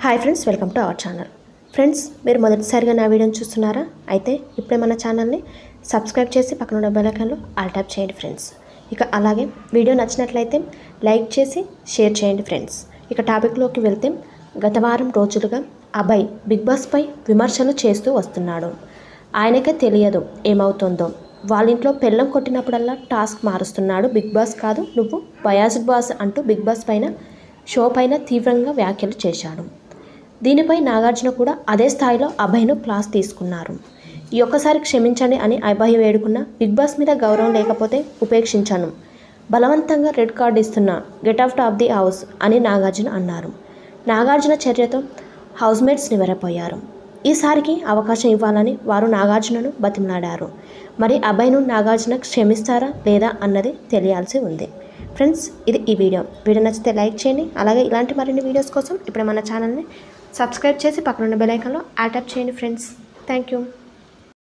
Hi friends, welcome to our channel. Friends, మీరు మొదటిసారిగా నా వీడియోని చూస్తున్నారా? అయితే ఇప్పుడే మన ఛానల్ని సబ్స్క్రైబ్ చేసి పక్కన ఉన్న బెల్ ఐకాన్లో ఆల్ ట్యాప్ చేయండి ఫ్రెండ్స్. ఇక అలాగే వీడియో నచ్చినట్లయితే లైక్ చేసి షేర్ చేయండి ఫ్రెండ్స్. ఇక టాపిక్లోకి వెళ్తే, గత వారం రోజులుగా అభయ్ బిగ్ బాస్పై విమర్శలు చేస్తూ వస్తున్నాడు. ఆయనకే తెలియదు ఏమవుతుందో. వాళ్ళ ఇంట్లో పెళ్ళం కొట్టినప్పుడల్లా టాస్క్ మారుస్తున్నాడు. బిగ్ బాస్ కాదు, నువ్వు బయాస్డ్ బాస్ అంటూ బిగ్ బాస్ పైన షో పైన తీవ్రంగా వ్యాఖ్యలు చేశాడు. దీనిపై నాగార్జున కూడా అదే స్థాయిలో అభయ్ను క్లాస్ తీసుకున్నారు. ఈ ఒక్కసారి క్షమించండి అని అభయ్ వేడుకున్న, బిగ్ బాస్ మీద గౌరవం లేకపోతే ఉపేక్షించాను, బలవంతంగా రెడ్ కార్డు ఇస్తున్నా, get out of the house అని నాగార్జున అన్నారు. నాగార్జున చర్యతో హౌస్మేట్స్ నివ్వెరపోయారు. ఈసారికి అవకాశం ఇవ్వాలని వారు నాగార్జునను బతిమలాడారు. మరి అభయ్ను నాగార్జున క్షమిస్తారా లేదా అన్నది తెలియాల్సి ఉంది. ఫ్రెండ్స్, ఇది ఈ వీడియో నచ్చితే లైక్ చేయండి. అలాగే ఇలాంటి మరిన్ని వీడియోస్ కోసం ఇప్పుడు మన ఛానల్ని సబ్స్క్రైబ్ చేసి పక్కన ఉన్న బెల్ ఐకాన్లో ఆల్ ట్యాప్ చేయండి ఫ్రెండ్స్. Thank you.